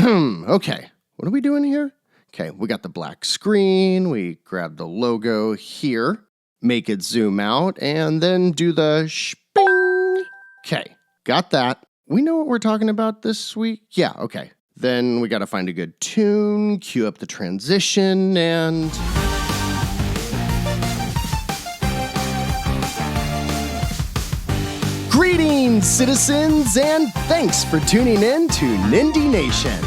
Okay, what are we doing here? Okay, we got the black screen, we grab the logo here, make it zoom out, and then do the shping. Okay, got that. We know what we're talking about this week? Yeah, okay. Then we gotta find a good tune, cue up the transition, and... Greetings, citizens, and thanks for tuning in to Nindy Nation.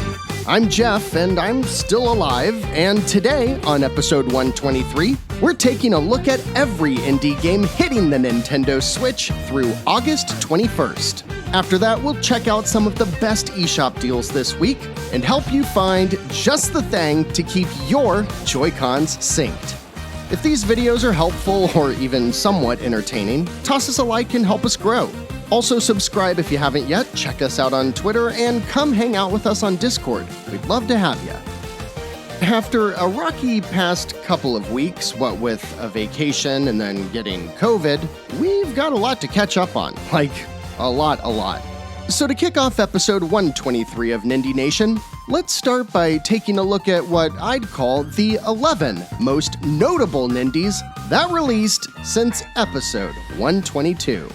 I'm Jeff, and I'm still alive, and today, on episode 123, we're taking a look at every indie game hitting the Nintendo Switch through August 21st. After that, we'll check out some of the best eShop deals this week and help you find just the thing to keep your Joy-Cons synced. If these videos are helpful or even somewhat entertaining, toss us a like and help us grow. Also subscribe if you haven't yet, check us out on Twitter, and come hang out with us on Discord. We'd love to have you. After a rocky past couple of weeks, what with a vacation and then getting COVID, we've got a lot to catch up on. Like, a lot. So to kick off episode 123 of Nindy Nation, let's start by taking a look at what I'd call the 11 most notable Nindies that released since episode 122.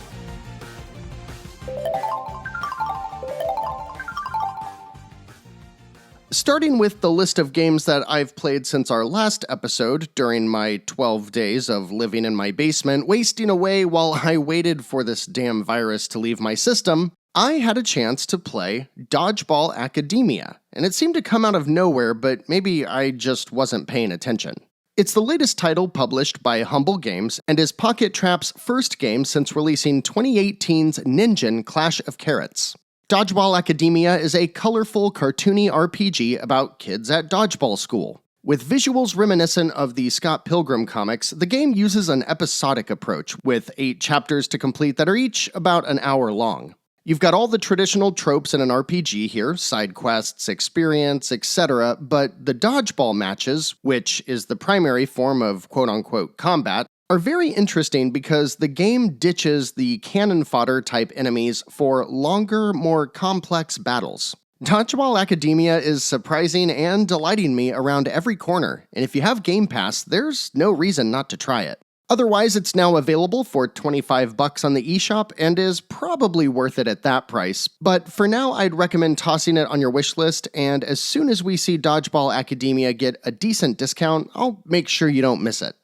Starting with the list of games that I've played since our last episode during my 12 days of living in my basement, wasting away while I waited for this damn virus to leave my system, I had a chance to play Dodgeball Academia, and it seemed to come out of nowhere, but maybe I just wasn't paying attention. It's the latest title published by Humble Games and is Pocket Trap's first game since releasing 2018's Ninja Clash of Carrots. Dodgeball Academia is a colorful, cartoony RPG about kids at dodgeball school. With visuals reminiscent of the Scott Pilgrim comics, the game uses an episodic approach, with 8 chapters to complete that are each about an hour long. You've got all the traditional tropes in an RPG here, side quests, experience, etc., but the dodgeball matches, which is the primary form of quote-unquote combat, are very interesting because the game ditches the cannon fodder type enemies for longer, more complex battles. Dodgeball Academia is surprising and delighting me around every corner, and if you have Game Pass, there's no reason not to try it. Otherwise, it's now available for $25 on the eShop and is probably worth it at that price, but for now I'd recommend tossing it on your wishlist, and as soon as we see Dodgeball Academia get a decent discount, I'll make sure you don't miss it.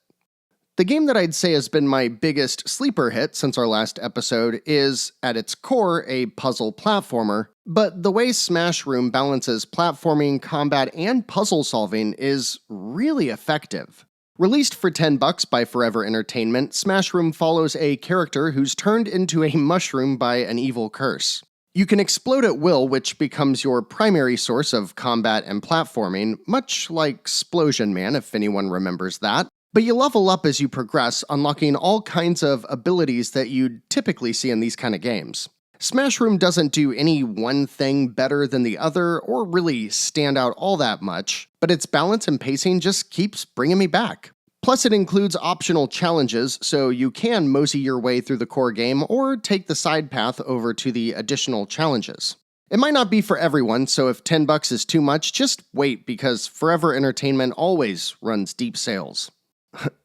The game that I'd say has been my biggest sleeper hit since our last episode is, at its core, a puzzle platformer, but the way Smash Room balances platforming, combat, and puzzle solving is really effective. Released for $10 by Forever Entertainment, Smash Room follows a character who's turned into a mushroom by an evil curse. You can explode at will, which becomes your primary source of combat and platforming, much like Splosion Man, if anyone remembers that. But you level up as you progress, unlocking all kinds of abilities that you'd typically see in these kind of games. Smash Room doesn't do any one thing better than the other, or really stand out all that much, but its balance and pacing just keeps bringing me back. Plus, it includes optional challenges, so you can mosey your way through the core game or take the side path over to the additional challenges. It might not be for everyone, so if $10 is too much, just wait, because Forever Entertainment always runs deep sales.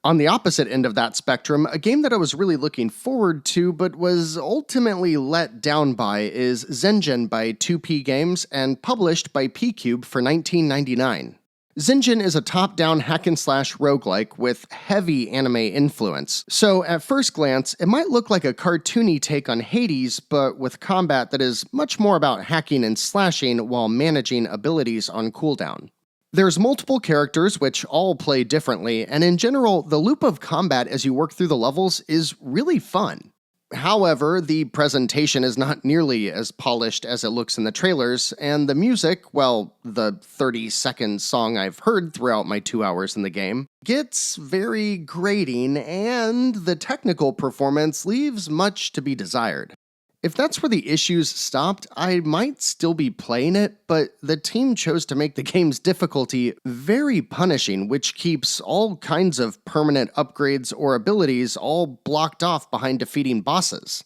On the opposite end of that spectrum, a game that I was really looking forward to but was ultimately let down by is Zengen by 2P Games and published by P-Cube for $19.99. Zengen is a top-down hack-and-slash roguelike with heavy anime influence, so at first glance, it might look like a cartoony take on Hades, but with combat that is much more about hacking and slashing while managing abilities on cooldown. There's multiple characters which all play differently, and in general, the loop of combat as you work through the levels is really fun. However, the presentation is not nearly as polished as it looks in the trailers, and the music, well, the 30-second song I've heard throughout my 2 hours in the game, gets very grating, and the technical performance leaves much to be desired. If that's where the issues stopped, I might still be playing it, but the team chose to make the game's difficulty very punishing, which keeps all kinds of permanent upgrades or abilities all blocked off behind defeating bosses.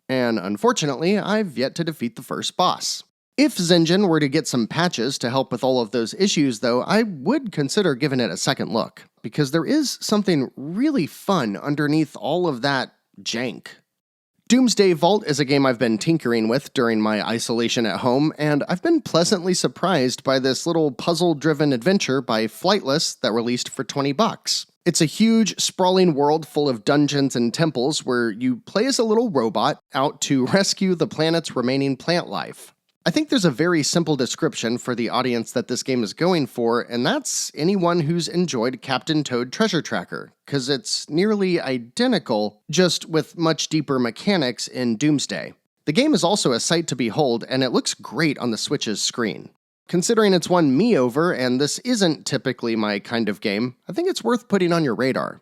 And unfortunately, I've yet to defeat the first boss. If Zinjin were to get some patches to help with all of those issues, though, I would consider giving it a second look, because there is something really fun underneath all of that jank. Doomsday Vault is a game I've been tinkering with during my isolation at home, and I've been pleasantly surprised by this little puzzle-driven adventure by Flightless that released for $20. It's a huge, sprawling world full of dungeons and temples where you play as a little robot out to rescue the planet's remaining plant life. I think there's a very simple description for the audience that this game is going for, and that's anyone who's enjoyed Captain Toad Treasure Tracker, because it's nearly identical, just with much deeper mechanics in Doomsday. The game is also a sight to behold, and it looks great on the Switch's screen. Considering it's won me over, and this isn't typically my kind of game, I think it's worth putting on your radar.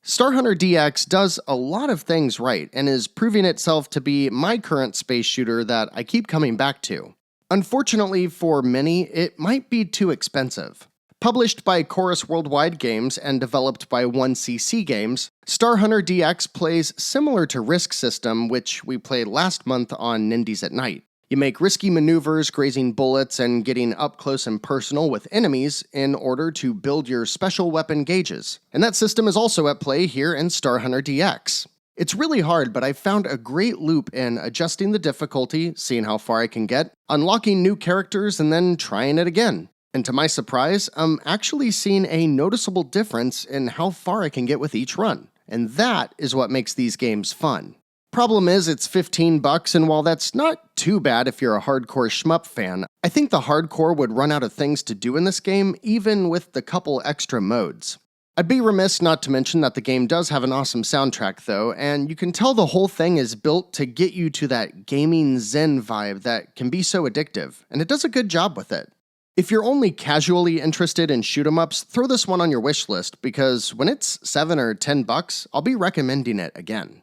Star Hunter DX does a lot of things right and is proving itself to be my current space shooter that I keep coming back to. Unfortunately for many, it might be too expensive. Published by Chorus Worldwide Games and developed by 1cc Games, Star Hunter DX plays similar to Risk System, which we played last month on Nindies at Night. You make risky maneuvers, grazing bullets, and getting up close and personal with enemies in order to build your special weapon gauges. And that system is also at play here in Star Hunter DX. It's really hard, but I've found a great loop in adjusting the difficulty, seeing how far I can get, unlocking new characters, and then trying it again. And to my surprise, I'm actually seeing a noticeable difference in how far I can get with each run. And that is what makes these games fun. Problem is, it's $15, and while that's not too bad if you're a hardcore shmup fan, I think the hardcore would run out of things to do in this game, even with the couple extra modes. I'd be remiss not to mention that the game does have an awesome soundtrack though, and you can tell the whole thing is built to get you to that gaming zen vibe that can be so addictive, and it does a good job with it. If you're only casually interested in shoot-em-ups, throw this one on your wish list, because when it's $7 or $10, I'll be recommending it again.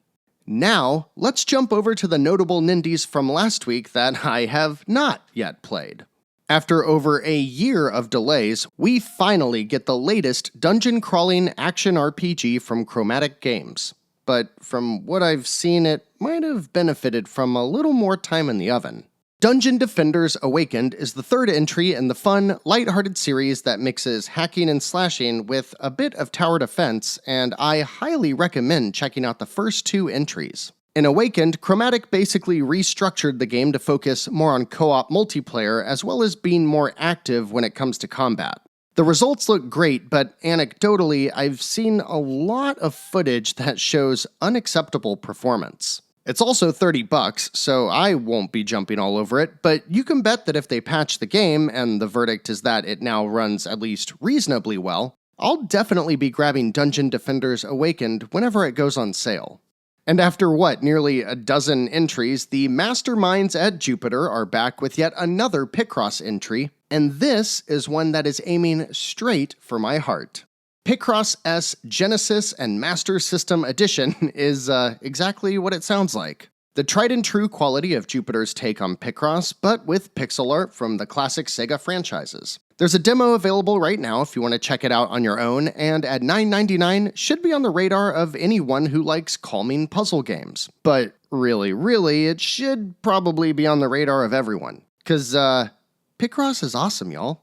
Now, let's jump over to the Notable Nindies from last week that I have not yet played. After over a year of delays, we finally get the latest dungeon-crawling action RPG from Chromatic Games. But from what I've seen, it might have benefited from a little more time in the oven. Dungeon Defenders Awakened is the third entry in the fun, lighthearted series that mixes hacking and slashing with a bit of tower defense, and I highly recommend checking out the first two entries. In Awakened, Chromatic basically restructured the game to focus more on co-op multiplayer as well as being more active when it comes to combat. The results look great, but anecdotally, I've seen a lot of footage that shows unacceptable performance. It's also $30, so I won't be jumping all over it, but you can bet that if they patch the game, and the verdict is that it now runs at least reasonably well, I'll definitely be grabbing Dungeon Defenders Awakened whenever it goes on sale. And after nearly a dozen entries, the masterminds at Jupiter are back with yet another Picross entry, and this is one that is aiming straight for my heart. Picross S Genesis and Master System Edition is exactly what it sounds like. The tried-and-true quality of Jupiter's take on Picross, but with pixel art from the classic Sega franchises. There's a demo available right now if you want to check it out on your own, and at $9.99 should be on the radar of anyone who likes calming puzzle games. But really, it should probably be on the radar of everyone. 'Cause, Picross is awesome, y'all.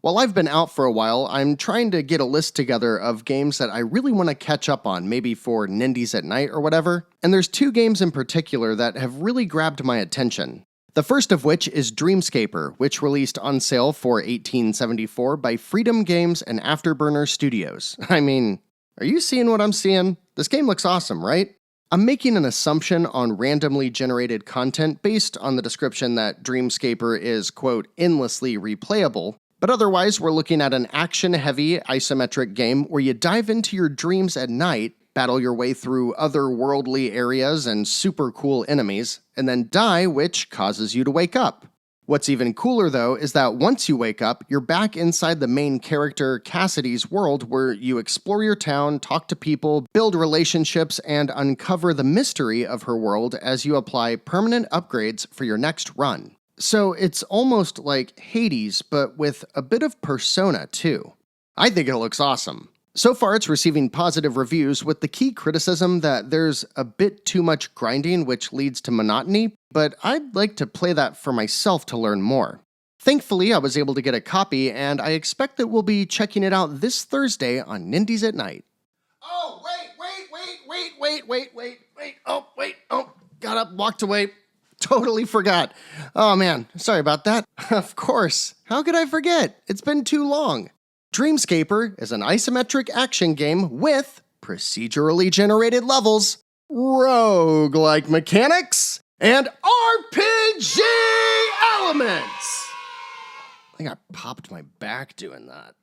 While I've been out for a while, I'm trying to get a list together of games that I really want to catch up on, maybe for Nindies at Night or whatever, and there's two games in particular that have really grabbed my attention. The first of which is Dreamscaper, which released on sale for $18.74 by Freedom Games and Afterburner Studios. I mean, are you seeing what I'm seeing? This game looks awesome, right? I'm making an assumption on randomly generated content based on the description that Dreamscaper is, quote, endlessly replayable, but otherwise we're looking at an action-heavy isometric game where you dive into your dreams at night, battle your way through otherworldly areas and super cool enemies, and then die, which causes you to wake up. What's even cooler though is that once you wake up, you're back inside the main character Cassidy's world where you explore your town, talk to people, build relationships, and uncover the mystery of her world as you apply permanent upgrades for your next run. So it's almost like Hades, but with a bit of Persona too. I think it looks awesome. So far, it's receiving positive reviews with the key criticism that there's a bit too much grinding which leads to monotony, but I'd like to play that for myself to learn more. Thankfully, I was able to get a copy, and I expect that we'll be checking it out this Thursday on Nindies at Night. Oh, wait, got up, walked away, totally forgot. Oh man, sorry about that. Of course, how could I forget? It's been too long. Dreamscaper is an isometric action game with procedurally generated levels, roguelike mechanics, and RPG elements. I think I popped my back doing that.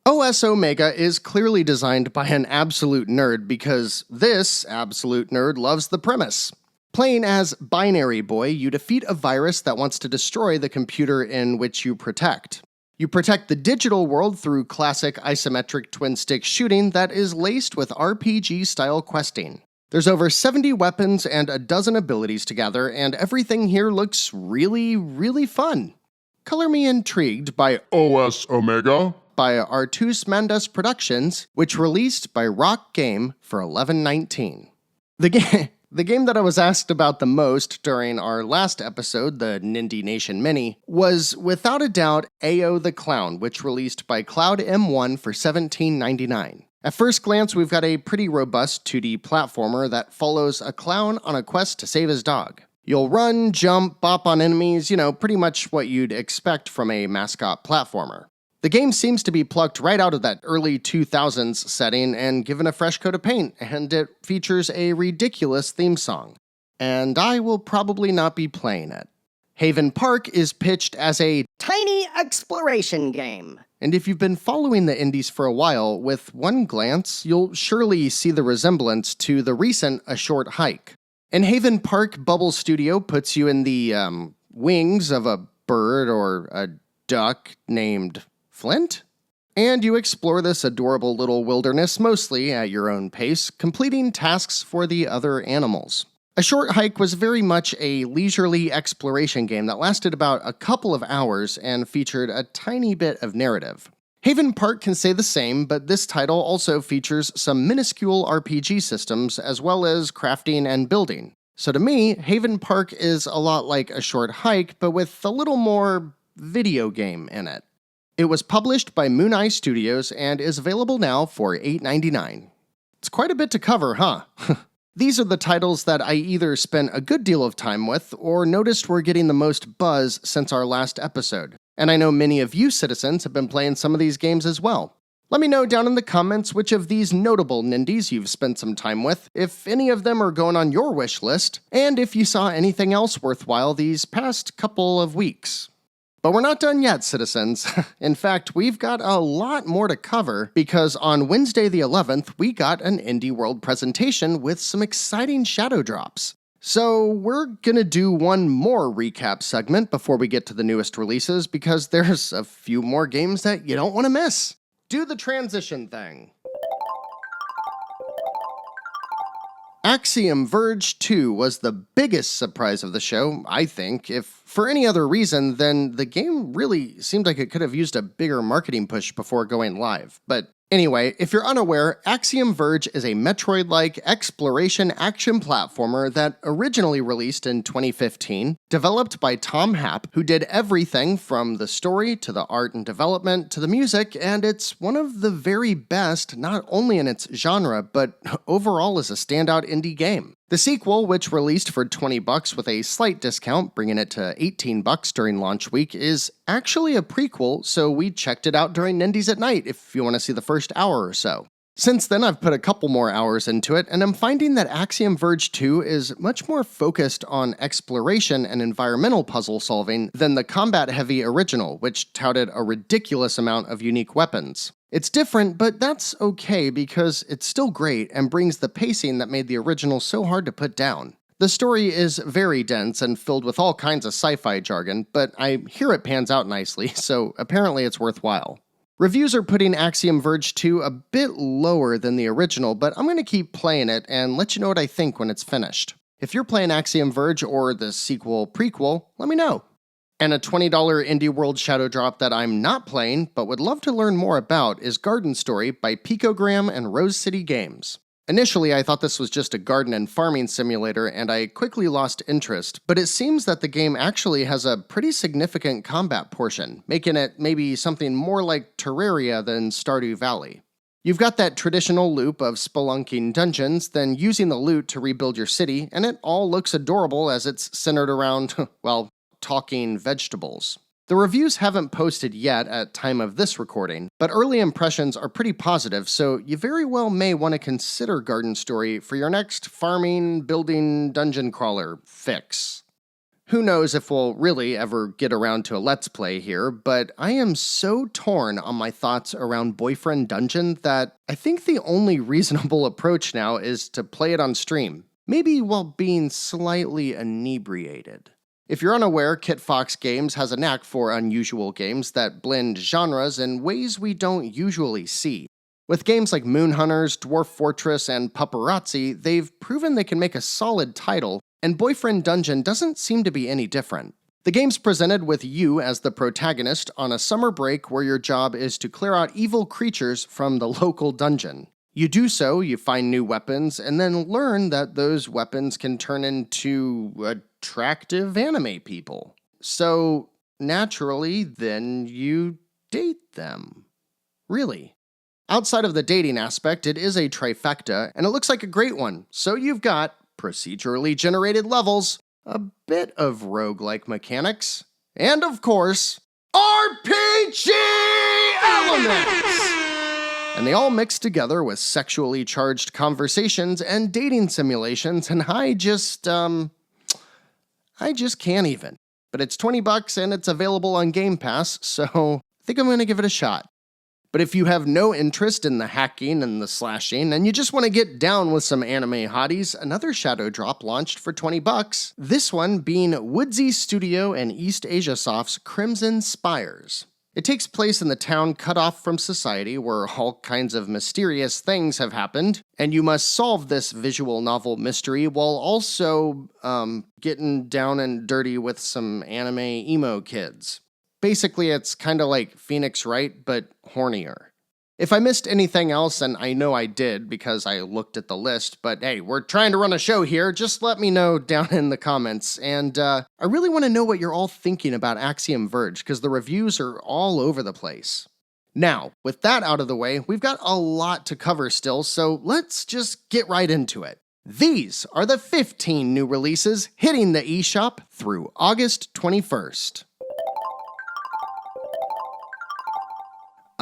OS Omega is clearly designed by an absolute nerd because this absolute nerd loves the premise. Playing as Binary Boy, you defeat a virus that wants to destroy the computer in which you protect. You protect the digital world through classic isometric twin-stick shooting that is laced with RPG-style questing. There's over 70 weapons and a dozen abilities to gather, and everything here looks really, really fun. Color me intrigued by OS Omega by Artus Mandas Productions, which released by Rock Game for $11.19. The game that I was asked about the most during our last episode, the Nindy Nation Mini, was without a doubt AO the Clown, which released by Cloud M1 for $17.99. At first glance, we've got a pretty robust 2D platformer that follows a clown on a quest to save his dog. You'll run, jump, bop on enemies, pretty much what you'd expect from a mascot platformer. The game seems to be plucked right out of that early 2000s setting and given a fresh coat of paint, and it features a ridiculous theme song. And I will probably not be playing it. Haven Park is pitched as a tiny exploration game. And if you've been following the indies for a while, with one glance, you'll surely see the resemblance to the recent A Short Hike. In Haven Park, Bubble Studio puts you in the, wings of a bird or a duck named Flint? And you explore this adorable little wilderness mostly at your own pace, completing tasks for the other animals. A Short Hike was very much a leisurely exploration game that lasted about a couple of hours and featured a tiny bit of narrative. Haven Park can say the same, but this title also features some minuscule RPG systems as well as crafting and building. So to me, Haven Park is a lot like A Short Hike, but with a little more video game in it. It was published by Moon Eye Studios and is available now for $8.99. It's quite a bit to cover, huh? These are the titles that I either spent a good deal of time with or noticed were getting the most buzz since our last episode. And I know many of you citizens have been playing some of these games as well. Let me know down in the comments which of these notable Nindies you've spent some time with, if any of them are going on your wish list, and if you saw anything else worthwhile these past couple of weeks. But we're not done yet, citizens. In fact, we've got a lot more to cover because on Wednesday the 11th, we got an Indie World presentation with some exciting shadow drops. So we're gonna do one more recap segment before we get to the newest releases because there's a few more games that you don't want to miss. Do the transition thing. Axiom Verge 2 was the biggest surprise of the show, I think. If for any other reason, then the game really seemed like it could have used a bigger marketing push before going live. But anyway, if you're unaware, Axiom Verge is a Metroid-like exploration action platformer that originally released in 2015, developed by Tom Happ, who did everything from the story to the art and development to the music, and it's one of the very best, not only in its genre, but overall as a standout indie game. The sequel, which released for $20 with a slight discount, bringing it to $18 during launch week, is actually a prequel, so we checked it out during Nindies at Night if you want to see the first hour or so. Since then, I've put a couple more hours into it, and I'm finding that Axiom Verge 2 is much more focused on exploration and environmental puzzle solving than the combat-heavy original, which touted a ridiculous amount of unique weapons. It's different, but that's okay because it's still great and brings the pacing that made the original so hard to put down. The story is very dense and filled with all kinds of sci-fi jargon, but I hear it pans out nicely, so apparently it's worthwhile. Reviews are putting Axiom Verge 2 a bit lower than the original, but I'm going to keep playing it and let you know what I think when it's finished. If you're playing Axiom Verge or the sequel prequel, let me know. And a $20 Indie World Shadow Drop that I'm not playing, but would love to learn more about, is Garden Story by Picogram and Rose City Games. Initially, I thought this was just a garden and farming simulator, and I quickly lost interest, but it seems that the game actually has a pretty significant combat portion, making it maybe something more like Terraria than Stardew Valley. You've got that traditional loop of spelunking dungeons, then using the loot to rebuild your city, and it all looks adorable as it's centered around, well, talking vegetables. The reviews haven't posted yet at time of this recording, but early impressions are pretty positive, so you very well may want to consider Garden Story for your next farming, building, dungeon crawler fix. Who knows if we'll really ever get around to a Let's Play here, but I am so torn on my thoughts around Boyfriend Dungeon that I think the only reasonable approach now is to play it on stream, maybe while being slightly inebriated. If you're unaware, Kit Fox Games has a knack for unusual games that blend genres in ways we don't usually see. With games like Moon Hunters, Dwarf Fortress, and Paparazzi, they've proven they can make a solid title, and Boyfriend Dungeon doesn't seem to be any different. The game's presented with you as the protagonist on a summer break where your job is to clear out evil creatures from the local dungeon. You do so, you find new weapons, and then learn that those weapons can turn into attractive anime people. So, naturally, then you date them. Really. Outside of the dating aspect, it is a trifecta, and it looks like a great one. So you've got procedurally generated levels, a bit of roguelike mechanics, and of course, RPG elements! And they all mix together with sexually charged conversations and dating simulations, and I just can't even. But it's $20 and it's available on Game Pass, so I think I'm going to give it a shot. But if you have no interest in the hacking and the slashing, and you just want to get down with some anime hotties, another Shadow Drop launched for $20, this one being Woodsy Studio and East Asia Soft's Crimson Spires. It takes place in the town cut off from society where all kinds of mysterious things have happened, and you must solve this visual novel mystery while also, getting down and dirty with some anime emo kids. Basically, it's kinda like Phoenix Wright, but hornier. If I missed anything else, and I know I did because I looked at the list, but hey, we're trying to run a show here, just let me know down in the comments. And I really want to know what you're all thinking about Axiom Verge, because the reviews are all over the place. Now, with that out of the way, we've got a lot to cover still, so let's just get right into it. These are the 15 new releases hitting the eShop through August 21st.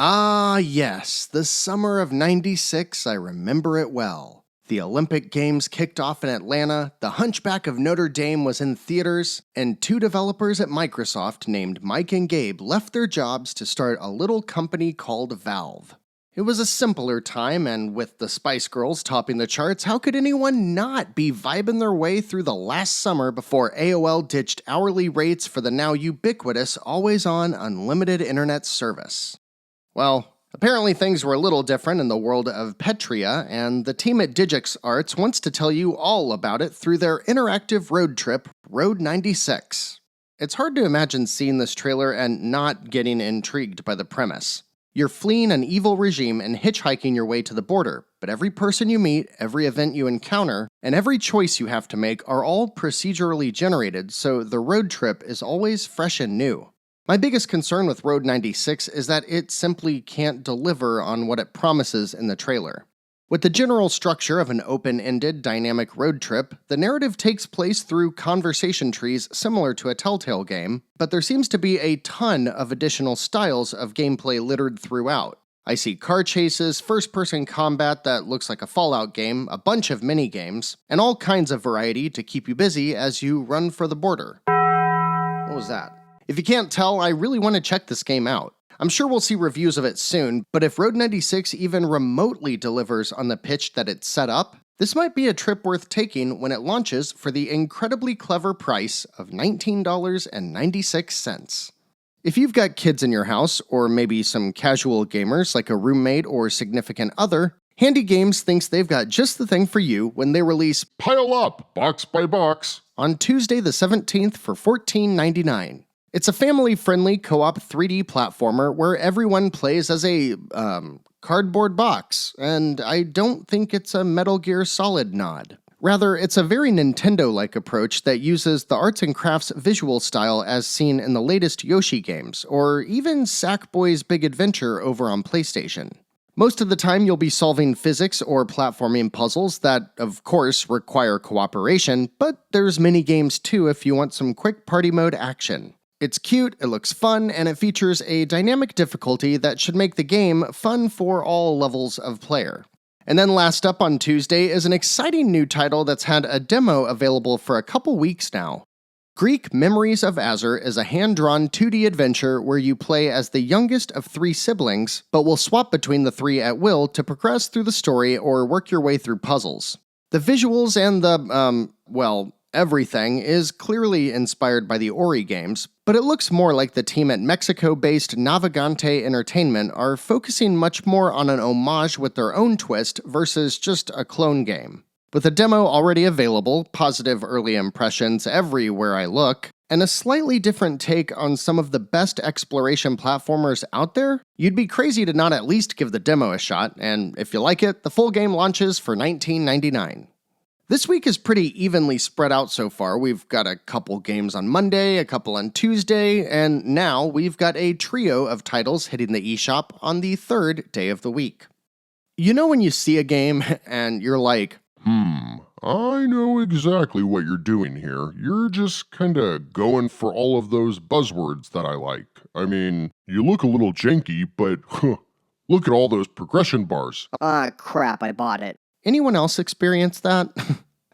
Ah, yes, the summer of '96, I remember it well. The Olympic Games kicked off in Atlanta, The Hunchback of Notre Dame was in theaters, and two developers at Microsoft named Mike and Gabe left their jobs to start a little company called Valve. It was a simpler time, and with the Spice Girls topping the charts, how could anyone not be vibing their way through the last summer before AOL ditched hourly rates for the now ubiquitous always-on unlimited internet service? Well, apparently things were a little different in the world of Petria, and the team at Digix Arts wants to tell you all about it through their interactive road trip, Road 96. It's hard to imagine seeing this trailer and not getting intrigued by the premise. You're fleeing an evil regime and hitchhiking your way to the border, but every person you meet, every event you encounter, and every choice you have to make are all procedurally generated, so the road trip is always fresh and new. My biggest concern with Road 96 is that it simply can't deliver on what it promises in the trailer. With the general structure of an open-ended, dynamic road trip, the narrative takes place through conversation trees similar to a Telltale game, but there seems to be a ton of additional styles of gameplay littered throughout. I see car chases, first-person combat that looks like a Fallout game, a bunch of mini-games, and all kinds of variety to keep you busy as you run for the border. What was that? If you can't tell, I really want to check this game out. I'm sure we'll see reviews of it soon, but if Road 96 even remotely delivers on the pitch that it's set up, this might be a trip worth taking when it launches for the incredibly clever price of $19.96. If you've got kids in your house, or maybe some casual gamers like a roommate or significant other, Handy Games thinks they've got just the thing for you when they release Pile Up, box by box, on Tuesday the 17th for $14.99. It's a family-friendly co-op 3D platformer where everyone plays as a, cardboard box, and I don't think it's a Metal Gear Solid nod. Rather, it's a very Nintendo-like approach that uses the arts and crafts visual style as seen in the latest Yoshi games, or even Sackboy's Big Adventure over on PlayStation. Most of the time you'll be solving physics or platforming puzzles that, of course, require cooperation, but there's mini-games too if you want some quick party mode action. It's cute, it looks fun, and it features a dynamic difficulty that should make the game fun for all levels of player. And then last up on Tuesday is an exciting new title that's had a demo available for a couple weeks now. Greek Memories of Azur is a hand-drawn 2D adventure where you play as the youngest of 3 siblings, but will swap between the 3 at will to progress through the story or work your way through puzzles. The visuals and the, everything is clearly inspired by the Ori games, but it looks more like the team at Mexico-based Navigante Entertainment are focusing much more on an homage with their own twist versus just a clone game. With a demo already available, positive early impressions everywhere I look, and a slightly different take on some of the best exploration platformers out there, you'd be crazy to not at least give the demo a shot, and if you like it, the full game launches for $19.99. This week is pretty evenly spread out so far. We've got a couple games on Monday, a couple on Tuesday, and now we've got a trio of titles hitting the eShop on the 3rd day of the week. You know when you see a game and you're like, I know exactly what you're doing here. You're just kinda going for all of those buzzwords that I like. I mean, you look a little janky, but look at all those progression bars. Crap, I bought it. anyone else experience that?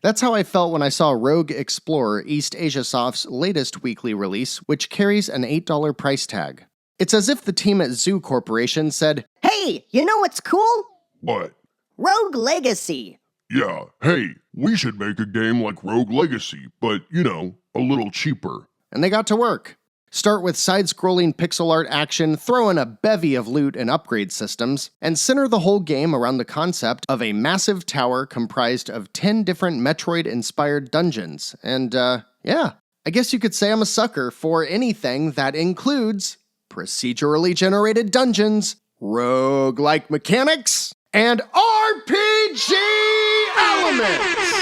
That's how I felt when I saw Rogue Explorer, East Asia Soft's latest weekly release, which carries an $8 price tag. It's as if the team at Zoo Corporation said, Hey, you know what's cool? What? Rogue Legacy. Yeah, hey, we should make a game like Rogue Legacy, but, a little cheaper. And they got to work. Start with side-scrolling pixel art action, throw in a bevy of loot and upgrade systems, and center the whole game around the concept of a massive tower comprised of 10 different Metroid-inspired dungeons. And, I guess you could say I'm a sucker for anything that includes procedurally generated dungeons, roguelike mechanics, and RPG elements!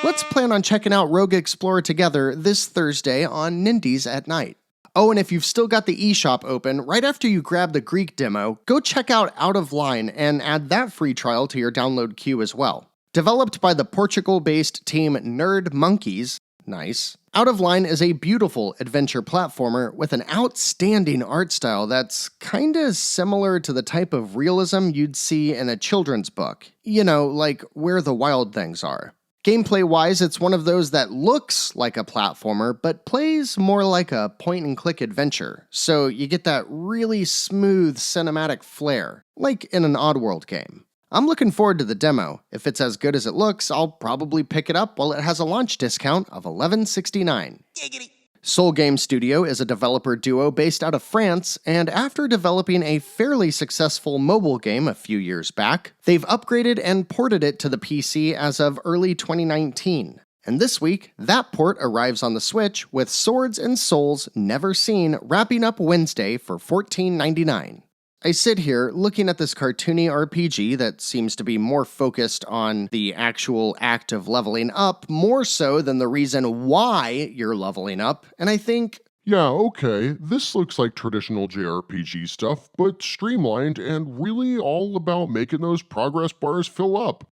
Let's plan on checking out Rogue Explorer together this Thursday on Nindies at night. Oh, and if you've still got the eShop open, right after you grab the Greek demo, go check out Out of Line and add that free trial to your download queue as well. Developed by the Portugal-based team Nerd Monkeys, nice, Out of Line is a beautiful adventure platformer with an outstanding art style that's kinda similar to the type of realism you'd see in a children's book. Like Where the Wild Things Are. Gameplay-wise, it's one of those that looks like a platformer, but plays more like a point-and-click adventure, so you get that really smooth cinematic flair, like in an Oddworld game. I'm looking forward to the demo. If it's as good as it looks, I'll probably pick it up while it has a launch discount of $11.69. Giggity. Soul Game Studio is a developer duo based out of France, and after developing a fairly successful mobile game a few years back, they've upgraded and ported it to the PC as of early 2019. And this week, that port arrives on the Switch with Swords and Souls Never Seen wrapping up Wednesday for $14.99. I sit here looking at this cartoony RPG that seems to be more focused on the actual act of leveling up, more so than the reason why you're leveling up, and I think, Yeah, okay, this looks like traditional JRPG stuff, but streamlined and really all about making those progress bars fill up.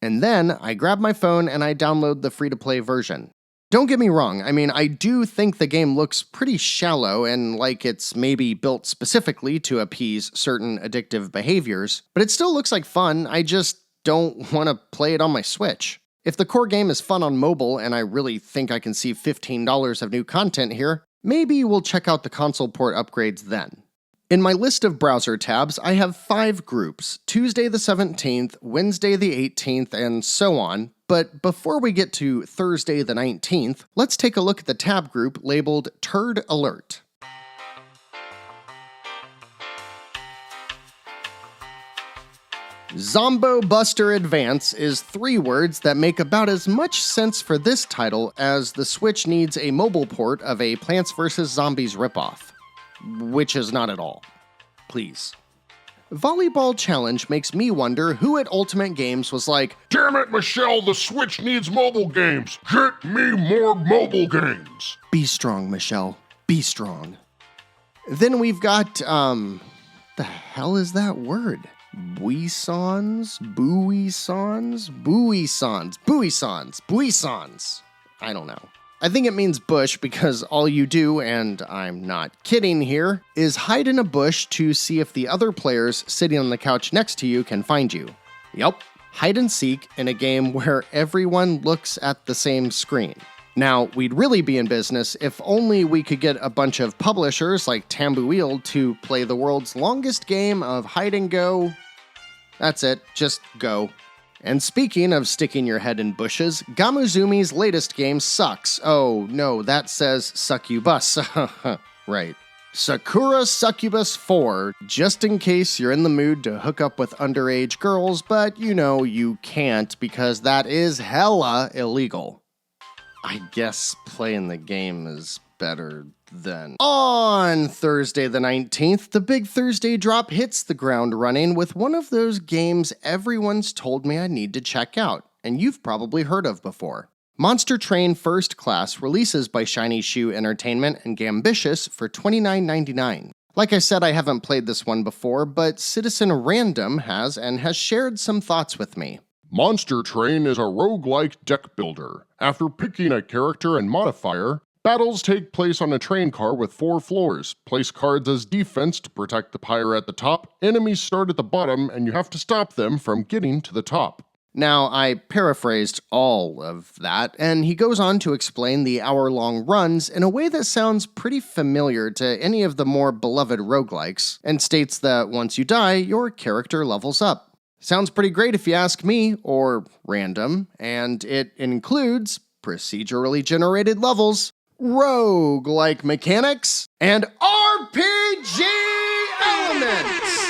and then I grab my phone and I download the free-to-play version. Don't get me wrong, I do think the game looks pretty shallow and like it's maybe built specifically to appease certain addictive behaviors, but it still looks like fun. I just don't want to play it on my Switch. If the core game is fun on mobile and I really think I can see $15 of new content here, maybe we'll check out the console port upgrades then. In my list of browser tabs, I have 5 groups, Tuesday the 17th, Wednesday the 18th, and so on. But before we get to Thursday the 19th, let's take a look at the tab group labeled Turd Alert. Zombo Buster Advance is 3 words that make about as much sense for this title as the Switch needs a mobile port of a Plants vs. Zombies ripoff. Which is not at all. Please. Volleyball Challenge makes me wonder who at Ultimate Games was like, Damn it, Michelle, the Switch needs mobile games. Get me more mobile games. be strong, Michelle. Be strong. Then we've got, the hell is that word? Buissons? I don't know. I think it means bush because all you do, and I'm not kidding here, is hide in a bush to see if the other players sitting on the couch next to you can find you. Yup, hide and seek in a game where everyone looks at the same screen. Now, we'd really be in business if only we could get a bunch of publishers like Tambuil to play the world's longest game of hide and go. That's it, just go. And speaking of sticking your head in bushes, Gamuzumi's latest game sucks. Oh, no, that says Succubus. Right. Sakura Succubus 4, just in case you're in the mood to hook up with underage girls, but you know you can't because that is hella illegal. I guess playing the game is better than... On Thursday the 19th, the Big Thursday drop hits the ground running with one of those games everyone's told me I need to check out, and you've probably heard of before. Monster Train First Class releases by Shiny Shoe Entertainment and Gambitious for $29.99. Like I said, I haven't played this one before, but Citizen Random has and has shared some thoughts with me. Monster Train is a roguelike deck builder. After picking a character and modifier, battles take place on a train car with 4 floors. Place cards as defense to protect the pyre at the top. Enemies start at the bottom, and you have to stop them from getting to the top. Now, I paraphrased all of that, and he goes on to explain the hour-long runs in a way that sounds pretty familiar to any of the more beloved roguelikes, and states that once you die, your character levels up. Sounds pretty great if you ask me, or random, and it includes procedurally generated levels, rogue-like mechanics, and RPG elements!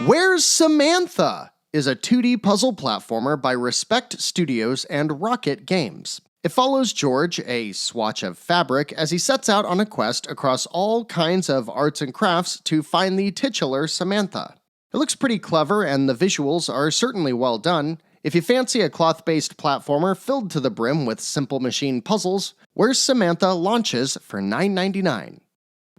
Where's Samantha? Is a 2D puzzle platformer by Respect Studios and Rocket Games. It follows George, a swatch of fabric, as he sets out on a quest across all kinds of arts and crafts to find the titular Samantha. It looks pretty clever, and the visuals are certainly well done. If you fancy a cloth-based platformer filled to the brim with simple machine puzzles, Where's Samantha launches for $9.99.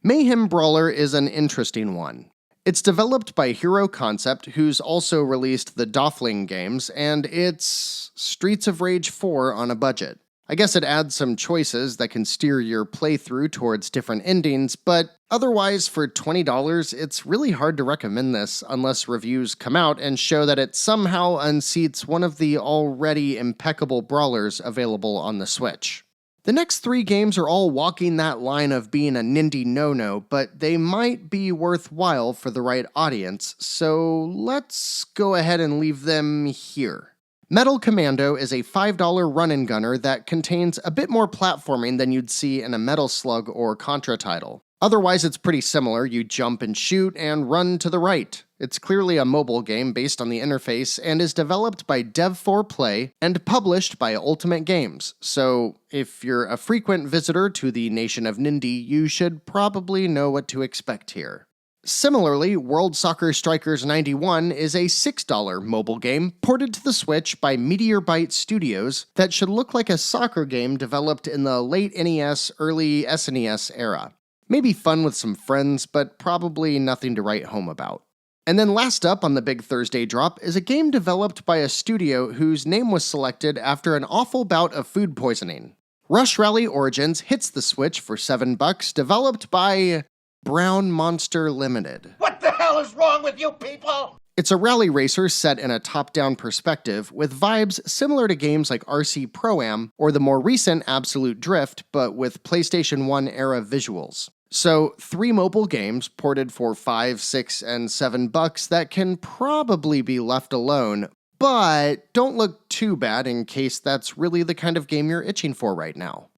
Mayhem Brawler is an interesting one. It's developed by Hero Concept, who's also released the Doffling games, and it's Streets of Rage 4 on a budget. I guess it adds some choices that can steer your playthrough towards different endings, but otherwise for $20, it's really hard to recommend this unless reviews come out and show that it somehow unseats one of the already impeccable brawlers available on the Switch. The next 3 games are all walking that line of being a Nindie no-no, but they might be worthwhile for the right audience, so let's go ahead and leave them here. Metal Commando is a $5 run-and-gunner that contains a bit more platforming than you'd see in a Metal Slug or Contra title. Otherwise, it's pretty similar. You jump and shoot and run to the right. It's clearly a mobile game based on the interface and is developed by Dev4Play and published by Ultimate Games. So, if you're a frequent visitor to the Nation of Nindie, you should probably know what to expect here. Similarly, World Soccer Strikers 91 is a $6 mobile game ported to the Switch by Meteorbyte Studios that should look like a soccer game developed in the late NES, early SNES era. Maybe fun with some friends, but probably nothing to write home about. And then last up on the Big Thursday drop is a game developed by a studio whose name was selected after an awful bout of food poisoning. Rush Rally Origins hits the Switch for $7, developed by Brown Monster Limited. What the hell is wrong with you people? It's a rally racer set in a top-down perspective with vibes similar to games like RC Pro-Am or the more recent Absolute Drift, but with PlayStation 1 era visuals. So, 3 mobile games ported for $5, $6, and $7 that can probably be left alone, but don't look too bad in case that's really the kind of game you're itching for right now.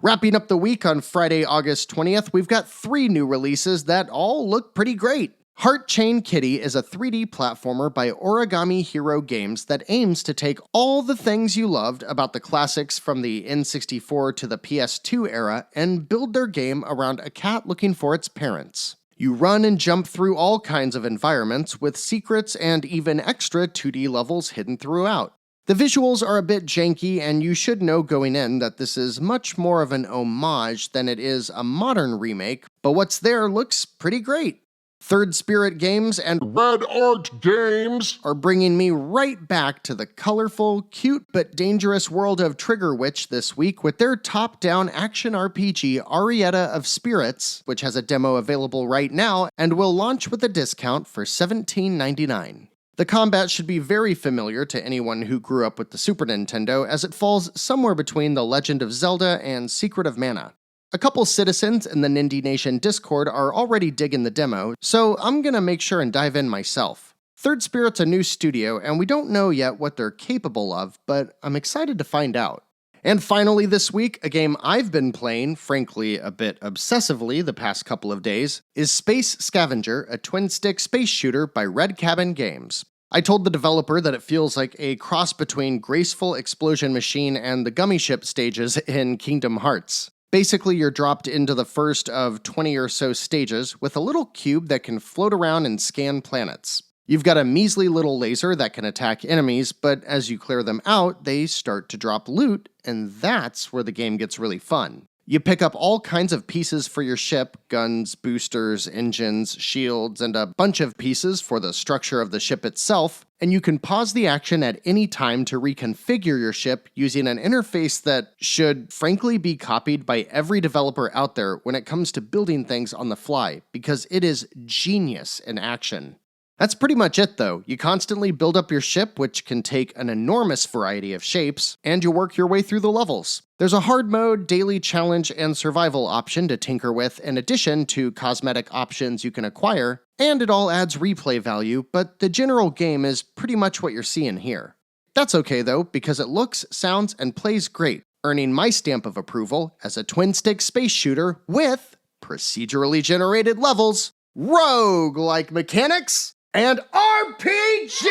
Wrapping up the week on Friday, August 20th, we've got 3 new releases that all look pretty great. Heart Chain Kitty is a 3D platformer by Origami Hero Games that aims to take all the things you loved about the classics from the N64 to the PS2 era and build their game around a cat looking for its parents. You run and jump through all kinds of environments with secrets and even extra 2D levels hidden throughout. The visuals are a bit janky, and you should know going in that this is much more of an homage than it is a modern remake, but what's there looks pretty great. Third Spirit Games and Red Art Games are bringing me right back to the colorful, cute, but dangerous world of Trigger Witch this week with their top-down action RPG Arietta of Spirits, which has a demo available right now and will launch with a discount for $17.99. The combat should be very familiar to anyone who grew up with the Super Nintendo, as it falls somewhere between The Legend of Zelda and Secret of Mana. A couple citizens in the Nindy Nation Discord are already digging the demo, so I'm gonna make sure and dive in myself. Third Spirit's a new studio, and we don't know yet what they're capable of, but I'm excited to find out. And finally this week, a game I've been playing, frankly a bit obsessively the past couple of days, is Space Scavenger, a twin-stick space shooter by Red Cabin Games. I told the developer that it feels like a cross between Graceful Explosion Machine and the Gummy Ship stages in Kingdom Hearts. Basically, you're dropped into the first of 20 or so stages with a little cube that can float around and scan planets. You've got a measly little laser that can attack enemies, but as you clear them out, they start to drop loot, and that's where the game gets really fun. You pick up all kinds of pieces for your ship, guns, boosters, engines, shields, and a bunch of pieces for the structure of the ship itself, and you can pause the action at any time to reconfigure your ship using an interface that should frankly be copied by every developer out there when it comes to building things on the fly, because it is genius in action. That's pretty much it though. You constantly build up your ship, which can take an enormous variety of shapes, and you work your way through the levels. There's a hard mode, daily challenge, and survival option to tinker with in addition to cosmetic options you can acquire, and it all adds replay value, but the general game is pretty much what you're seeing here. That's okay though, because it looks, sounds, and plays great, earning my stamp of approval as a twin-stick space shooter with procedurally generated levels, rogue-like mechanics, and RPG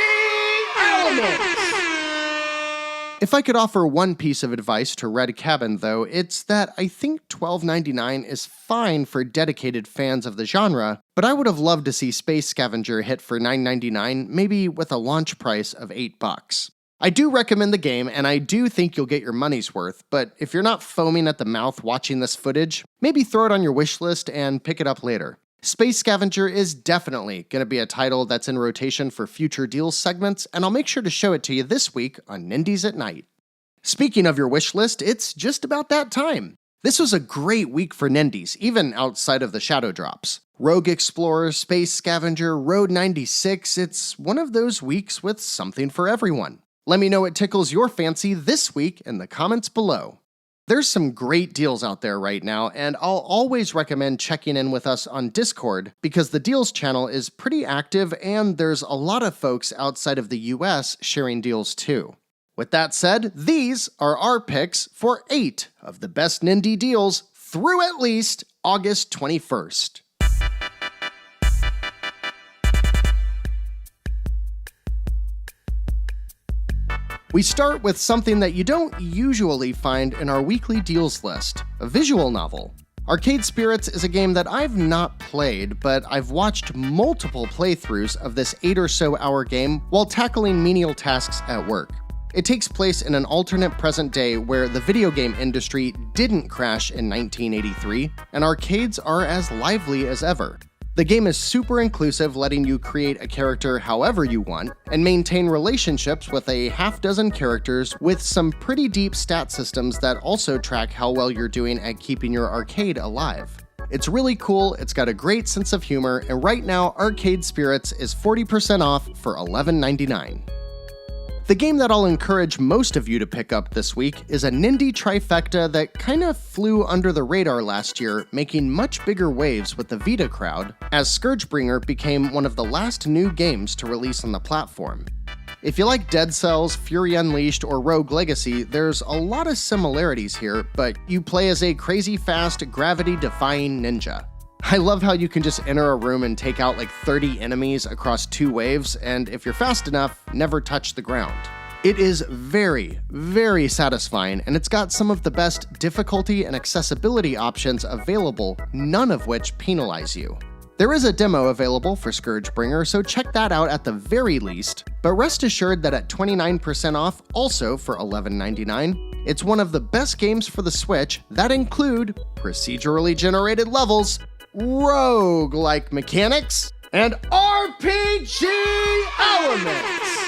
elements! If I could offer one piece of advice to Red Cabin, though, it's that I think $12.99 is fine for dedicated fans of the genre, but I would have loved to see Space Scavenger hit for $9.99, maybe with a launch price of $8. I do recommend the game, and I do think you'll get your money's worth, but if you're not foaming at the mouth watching this footage, maybe throw it on your wish list and pick it up later. Space Scavenger is definitely going to be a title that's in rotation for future deals segments, and I'll make sure to show it to you this week on Nindies at Night. Speaking of your wish list, it's just about that time. This was a great week for Nindies, even outside of the shadow drops. Rogue Explorer, Space Scavenger, Road 96, it's one of those weeks with something for everyone. Let me know what tickles your fancy this week in the comments below. There's some great deals out there right now, and I'll always recommend checking in with us on Discord because the deals channel is pretty active and there's a lot of folks outside of the US sharing deals too. With that said, these are our picks for 8 of the best Nindy deals through at least August 21st. We start with something that you don't usually find in our weekly deals list, a visual novel. Arcade Spirits is a game that I've not played, but I've watched multiple playthroughs of this 8 or so hour game while tackling menial tasks at work. It takes place in an alternate present day where the video game industry didn't crash in 1983, and arcades are as lively as ever. The game is super inclusive, letting you create a character however you want, and maintain relationships with a half-dozen characters with some pretty deep stat systems that also track how well you're doing at keeping your arcade alive. It's really cool, it's got a great sense of humor, and right now Arcade Spirits is 40% off for $11.99. The game that I'll encourage most of you to pick up this week is a Nindy trifecta that kinda flew under the radar last year, making much bigger waves with the Vita crowd, as Scourgebringer became one of the last new games to release on the platform. If you like Dead Cells, Fury Unleashed, or Rogue Legacy, there's a lot of similarities here, but you play as a crazy fast, gravity-defying ninja. I love how you can just enter a room and take out like 30 enemies across 2 waves, and if you're fast enough, never touch the ground. It is very, very satisfying, and it's got some of the best difficulty and accessibility options available, none of which penalize you. There is a demo available for Scourgebringer, so check that out at the very least, but rest assured that at 29% off, also for $11.99, it's one of the best games for the Switch that include procedurally generated levels, rogue-like mechanics, and RPG elements!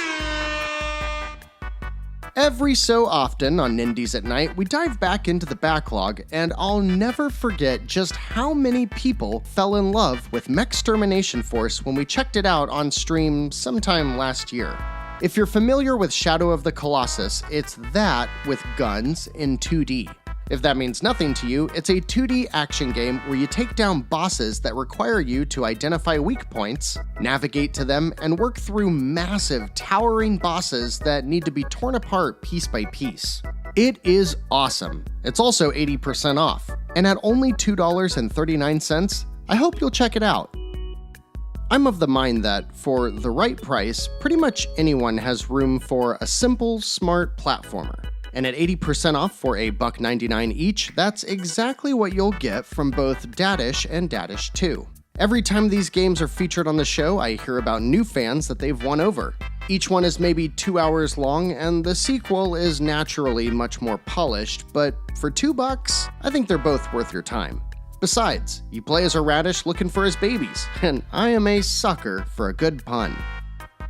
Every so often on Nindies at Night, we dive back into the backlog, and I'll never forget just how many people fell in love with Mechstermination Force when we checked it out on stream sometime last year. If you're familiar with Shadow of the Colossus, it's that with guns in 2D. If that means nothing to you, it's a 2D action game where you take down bosses that require you to identify weak points, navigate to them, and work through massive, towering bosses that need to be torn apart piece by piece. It is awesome. It's also 80% off, and at only $2.39, I hope you'll check it out. I'm of the mind that, for the right price, pretty much anyone has room for a simple, smart platformer. And at 80% off for $1.99 each, that's exactly what you'll get from both Dadish and Dadish 2. Every time these games are featured on the show, I hear about new fans that they've won over. Each one is maybe 2 hours long, and the sequel is naturally much more polished, but for $2, I think they're both worth your time. Besides, you play as a radish looking for his babies, and I am a sucker for a good pun.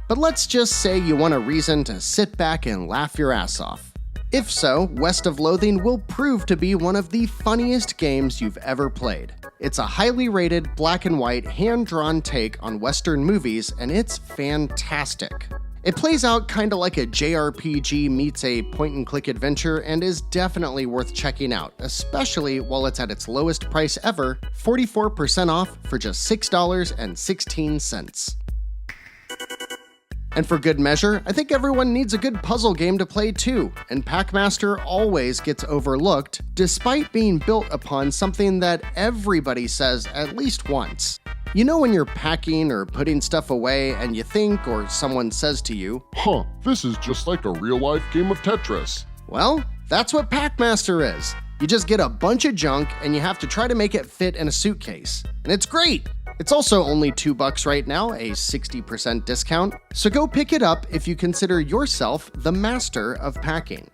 But let's just say you want a reason to sit back and laugh your ass off. If so, West of Loathing will prove to be one of the funniest games you've ever played. It's a highly rated, black and white, hand-drawn take on Western movies, and it's fantastic. It plays out kinda like a JRPG meets a point-and-click adventure and is definitely worth checking out, especially while it's at its lowest price ever, 44% off for just $6.16. And for good measure, I think everyone needs a good puzzle game to play too, and Packmaster always gets overlooked, despite being built upon something that everybody says at least once. You know when you're packing or putting stuff away and you think, or someone says to you, This is just like a real-life game of Tetris. Well, that's what Packmaster is. You just get a bunch of junk and you have to try to make it fit in a suitcase. And it's great! It's also only $2 right now, a 60% discount, so go pick it up if you consider yourself the master of packing.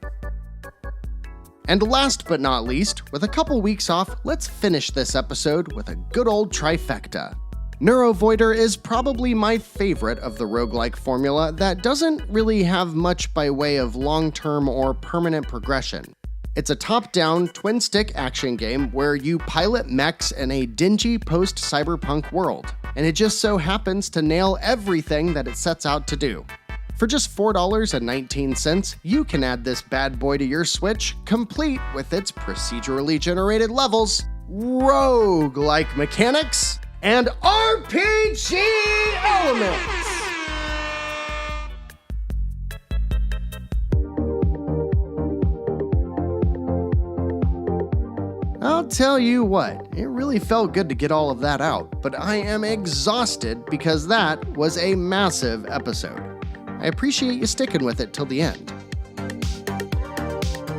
And last but not least, with a couple weeks off, let's finish this episode with a good old trifecta. Neurovoider is probably my favorite of the roguelike formula that doesn't really have much by way of long-term or permanent progression. It's a top-down, twin-stick action game where you pilot mechs in a dingy post-cyberpunk world, and it just so happens to nail everything that it sets out to do. For just $4.19, you can add this bad boy to your Switch, complete with its procedurally generated levels, rogue-like mechanics, and RPG elements! I'll tell you what, it really felt good to get all of that out, but I am exhausted because that was a massive episode. I appreciate you sticking with it till the end.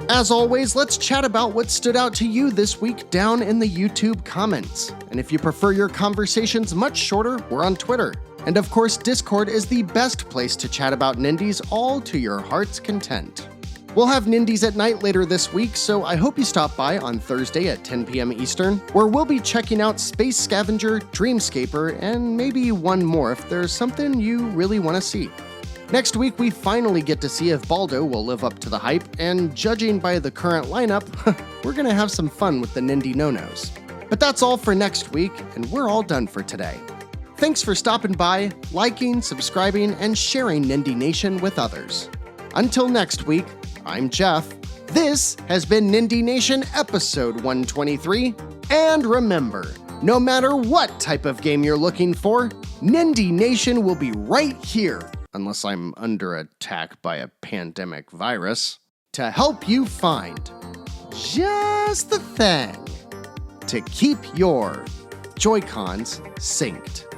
As always, let's chat about what stood out to you this week down in the YouTube comments. And if you prefer your conversations much shorter, we're on Twitter. And of course, Discord is the best place to chat about Nindies, all to your heart's content. We'll have Nindies at Night later this week, so I hope you stop by on Thursday at 10 p.m. Eastern, where we'll be checking out Space Scavenger, Dreamscaper, and maybe one more if there's something you really want to see. Next week, we finally get to see if Baldo will live up to the hype, and judging by the current lineup, we're gonna have some fun with the Nindy no-nos. But that's all for next week, and we're all done for today. Thanks for stopping by, liking, subscribing, and sharing Nindy Nation with others. Until next week, I'm Jeff. This has been Nindy Nation episode 123. And remember, no matter what type of game you're looking for, Nindy Nation will be right here, unless I'm under attack by a pandemic virus, to help you find just the thing to keep your Joy-Cons synced.